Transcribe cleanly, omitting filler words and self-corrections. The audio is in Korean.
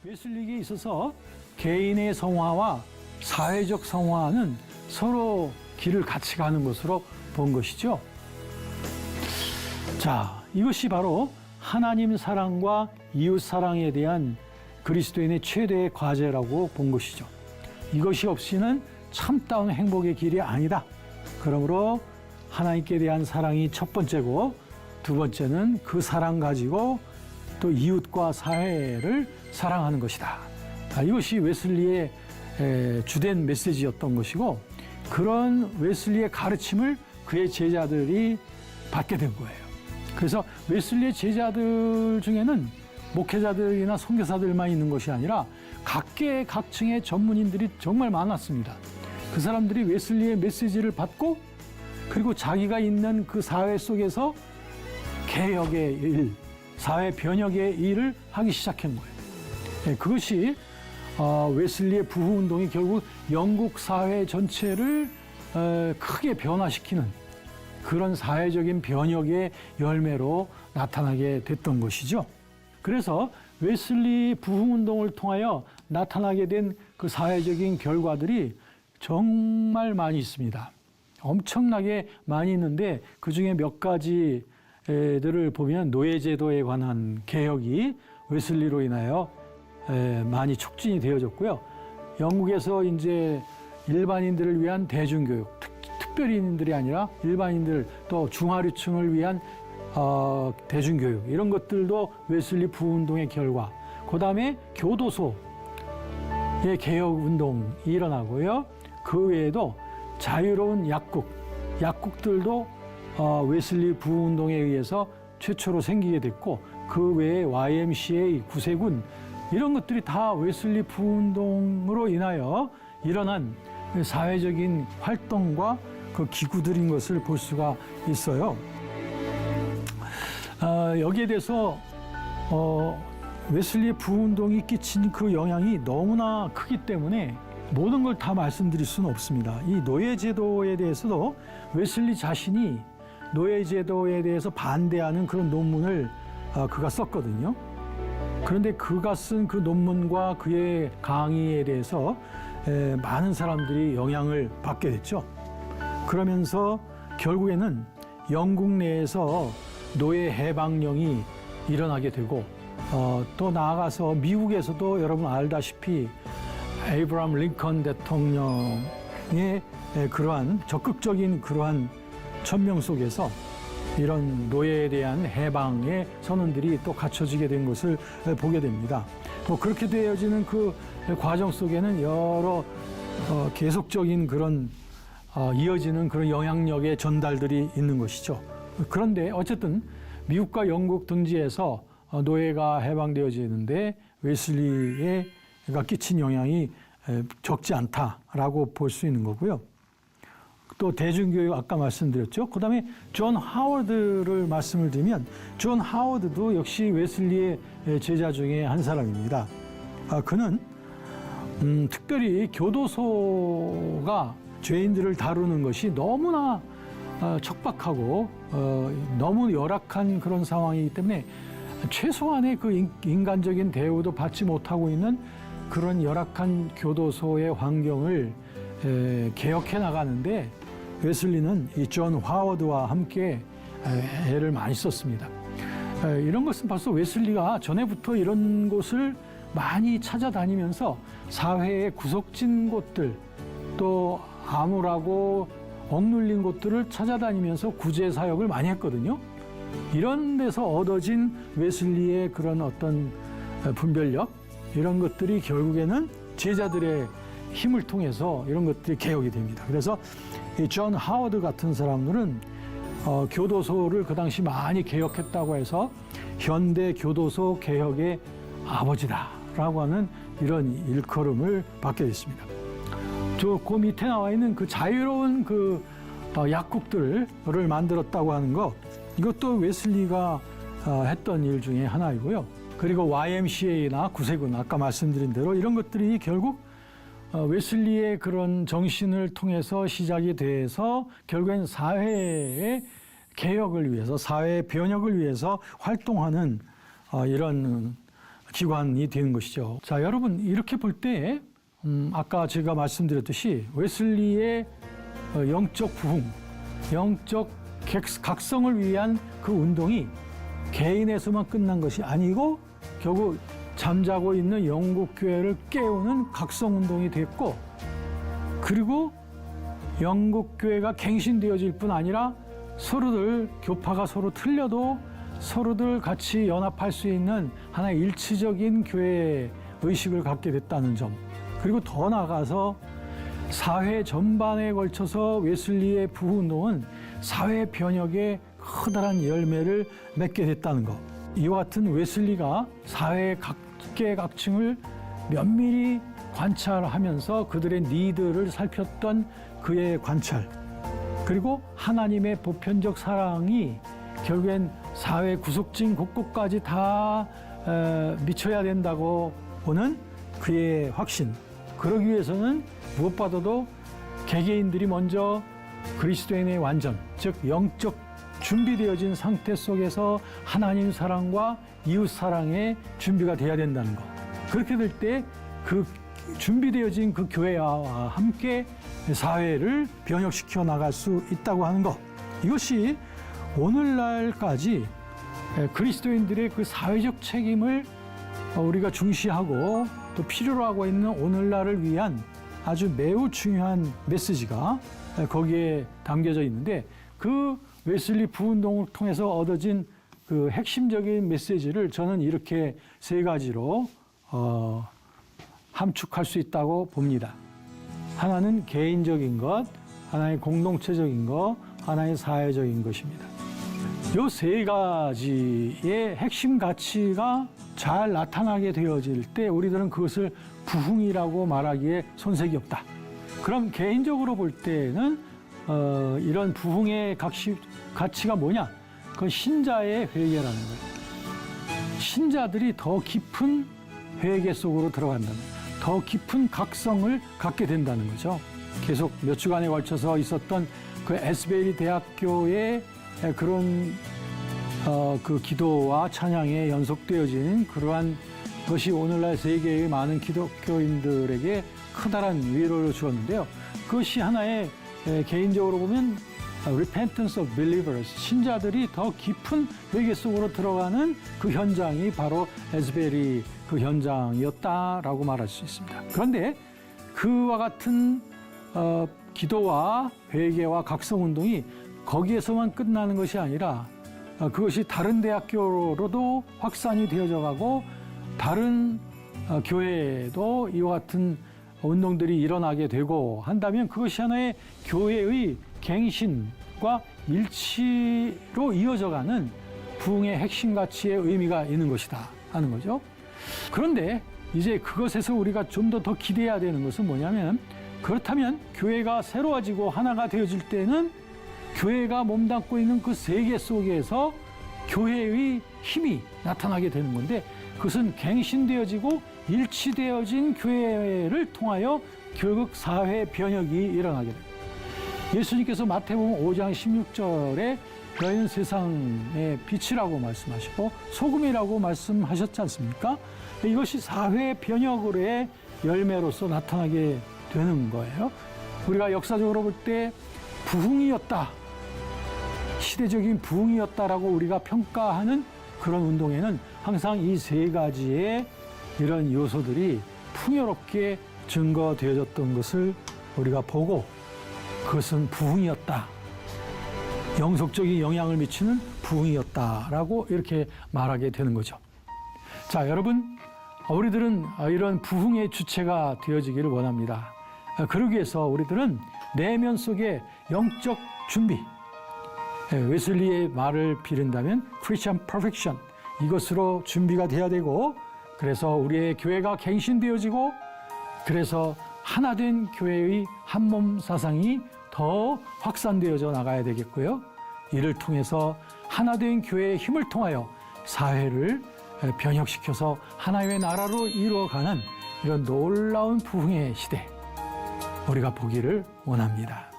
웨슬리에게 있어서 개인의 성화와 사회적 성화는 서로 길을 같이 가는 것으로 본 것이죠. 자, 이것이 바로 하나님 사랑과 이웃 사랑에 대한 그리스도인의 최대의 과제라고 본 것이죠. 이것이 없이는 참다운 행복의 길이 아니다. 그러므로 하나님께 대한 사랑이 첫 번째고, 두 번째는 그 사랑 가지고 또 이웃과 사회를 사랑하는 것이다. 이것이 웨슬리의 주된 메시지였던 것이고, 그런 웨슬리의 가르침을 그의 제자들이 받게 된 거예요. 그래서 웨슬리의 제자들 중에는 목회자들이나 선교사들만 있는 것이 아니라 각계 각층의 전문인들이 정말 많았습니다. 그 사람들이 웨슬리의 메시지를 받고, 그리고 자기가 있는 그 사회 속에서 개혁의 일, 사회 변혁의 일을 하기 시작한 거예요. 그것이 웨슬리의 부흥운동이 결국 영국 사회 전체를 크게 변화시키는 그런 사회적인 변혁의 열매로 나타나게 됐던 것이죠. 그래서 웨슬리 부흥운동을 통하여 나타나게 된 그 사회적인 결과들이 정말 많이 있습니다. 엄청나게 많이 있는데, 그 중에 몇 가지들을 보면 노예제도에 관한 개혁이 웨슬리로 인하여 많이 촉진이 되어졌고요. 영국에서 이제 일반인들을 위한 대중교육, 특별인들이 아니라 일반인들, 또 중하류층을 위한 대중교육, 이런 것들도 웨슬리 부흥운동의 결과. 그 다음에 교도소의 개혁운동이 일어나고요. 그 외에도 자유로운 약국들도 웨슬리 부흥운동에 의해서 최초로 생기게 됐고, 그 외에 YMCA, 구세군, 이런 것들이 다 웨슬리 부흥운동으로 인하여 일어난 사회적인 활동과 그 기구들인 것을 볼 수가 있어요. 여기에 대해서 웨슬리의 부흥운동이 끼친 그 영향이 너무나 크기 때문에 모든 걸 다 말씀드릴 수는 없습니다. 이 노예제도에 대해서도 웨슬리 자신이 노예제도에 대해서 반대하는 그런 논문을 그가 썼거든요. 그런데 그가 쓴 그 논문과 그의 강의에 대해서 많은 사람들이 영향을 받게 됐죠. 그러면서 결국에는 영국 내에서 노예 해방령이 일어나게 되고, 또 나아가서 미국에서도 여러분 알다시피 에이브라함 링컨 대통령의 그러한 적극적인 그러한 천명 속에서 이런 노예에 대한 해방의 선언들이 또 갖춰지게 된 것을 보게 됩니다. 또 그렇게 되어지는 그 과정 속에는 여러 계속적인 그런 이어지는 그런 영향력의 전달들이 있는 것이죠. 그런데 어쨌든 미국과 영국 등지에서 노예가 해방되어지는데 웨슬리가 끼친 영향이 적지 않다라고 볼 수 있는 거고요. 또 대중교육 아까 말씀드렸죠. 그 다음에 존 하워드를 말씀을 드리면, 존 하워드도 역시 웨슬리의 제자 중에 한 사람입니다. 그는 특별히 교도소가 죄인들을 다루는 것이 너무나 척박하고 너무 열악한 그런 상황이기 때문에 최소한의 그 인간적인 대우도 받지 못하고 있는 그런 열악한 교도소의 환경을 개혁해 나가는데, 웨슬리는 이 존 하워드와 함께 애를 많이 썼습니다. 이런 것은 벌써 웨슬리가 전에부터 이런 곳을 많이 찾아다니면서 사회의 구석진 곳들, 또 암울하고 억눌린 곳들을 찾아다니면서 구제 사역을 많이 했거든요. 이런 데서 얻어진 웨슬리의 그런 어떤 분별력, 이런 것들이 결국에는 제자들의 힘을 통해서 이런 것들이 개혁이 됩니다. 그래서 이 존 하워드 같은 사람들은 교도소를 그 당시 많이 개혁했다고 해서 현대 교도소 개혁의 아버지다라고 하는 이런 일컬음을 받게 됐습니다. 그 밑에 나와 있는 그 자유로운 그 약국들을 만들었다고 하는 것, 이것도 웨슬리가 했던 일 중에 하나이고요. 그리고 YMCA나 구세군, 아까 말씀드린 대로 이런 것들이 결국 웨슬리의 그런 정신을 통해서 시작이 돼서 결국엔 사회의 개혁을 위해서, 사회 변혁을 위해서 활동하는 이런 기관이 되는 것이죠. 자, 여러분 이렇게 볼 때 아까 제가 말씀드렸듯이 웨슬리의 영적 부흥, 영적 각성을 위한 그 운동이 개인에서만 끝난 것이 아니고 결국 잠자고 있는 영국 교회를 깨우는 각성 운동이 됐고, 그리고 영국 교회가 갱신되어질 뿐 아니라 서로들 교파가 서로 틀려도 서로들 같이 연합할 수 있는 하나의 일치적인 교회 의식을 갖게 됐다는 점, 그리고 더 나아가서 사회 전반에 걸쳐서 웨슬리의 부흥운동은 사회 변혁에 커다란 열매를 맺게 됐다는 것. 이와 같은 웨슬리가 사회의 각계각층을 면밀히 관찰하면서 그들의 니드를 살폈던 그의 관찰, 그리고 하나님의 보편적 사랑이 결국엔 사회 구석진 곳곳까지 다 미쳐야 된다고 보는 그의 확신. 그러기 위해서는 무엇보다도 개개인들이 먼저 그리스도인의 완전, 즉 영적 준비되어진 상태 속에서 하나님 사랑과 이웃 사랑의 준비가 돼야 된다는 것. 그렇게 될 때 그 준비되어진 그 교회와 함께 사회를 변혁시켜 나갈 수 있다고 하는 것. 이것이 오늘날까지 그리스도인들의 그 사회적 책임을 우리가 중시하고 또 필요로 하고 있는 오늘날을 위한 아주 매우 중요한 메시지가 거기에 담겨져 있는데, 그 웨슬리 부운동을 통해서 얻어진 그 핵심적인 메시지를 저는 이렇게 세 가지로 함축할 수 있다고 봅니다. 하나는 개인적인 것, 하나의 공동체적인 것, 하나의 사회적인 것입니다. 이 세 가지의 핵심 가치가 잘 나타나게 되어질 때 우리들은 그것을 부흥이라고 말하기에 손색이 없다. 그럼 개인적으로 볼 때는 이런 부흥의 가치가 뭐냐? 그건 신자의 회개라는 거예요. 신자들이 더 깊은 회개 속으로 들어간다는 거예요. 더 깊은 각성을 갖게 된다는 거죠. 계속 몇 주간에 걸쳐서 있었던 그 에스베리 대학교의 그런 그 기도와 찬양에 연속되어진 그러한 것이 오늘날 세계의 많은 기독교인들에게 커다란 위로를 주었는데요. 그것이 하나의 개인적으로 보면 repentance of believers, 신자들이 더 깊은 회개 속으로 들어가는 그 현장이 바로 에스베리 그 현장이었다라고 말할 수 있습니다. 그런데 그와 같은 기도와 회개와 각성운동이 거기에서만 끝나는 것이 아니라 그것이 다른 대학교로도 확산이 되어져 가고 다른 교회에도 이와 같은 운동들이 일어나게 되고 한다면 그것이 하나의 교회의 갱신과 일치로 이어져가는 부흥의 핵심 가치의 의미가 있는 것이다 하는 거죠. 그런데 이제 그것에서 우리가 좀 더 기대해야 되는 것은 뭐냐면, 그렇다면 교회가 새로워지고 하나가 되어질 때는 교회가 몸담고 있는 그 세계 속에서 교회의 힘이 나타나게 되는 건데, 그것은 갱신되어지고 일치되어진 교회를 통하여 결국 사회 변혁이 일어나게 됩니다. 예수님께서 마태복음 5장 16절에 너희는 세상의 빛이라고 말씀하시고 소금이라고 말씀하셨지 않습니까? 이것이 사회 변혁으로의 열매로서 나타나게 되는 거예요. 우리가 역사적으로 볼 때 부흥이었다, 시대적인 부흥이었다라고 우리가 평가하는 그런 운동에는 항상 이 세 가지의 이런 요소들이 풍요롭게 증거되어졌던 것을 우리가 보고, 그것은 부흥이었다, 영속적인 영향을 미치는 부흥이었다라고 이렇게 말하게 되는 거죠. 자, 여러분, 우리들은 이런 부흥의 주체가 되어지기를 원합니다. 그러기 위해서 우리들은 내면 속에 영적 준비, 웨슬리의 말을 빌린다면 Christian perfection, 이것으로 준비가 돼야 되고, 그래서 우리의 교회가 갱신되어지고, 그래서 하나된 교회의 한몸 사상이 더 확산되어져 나가야 되겠고요. 이를 통해서 하나된 교회의 힘을 통하여 사회를 변혁시켜서 하나님의 나라로 이루어가는 이런 놀라운 부흥의 시대, 우리가 보기를 원합니다.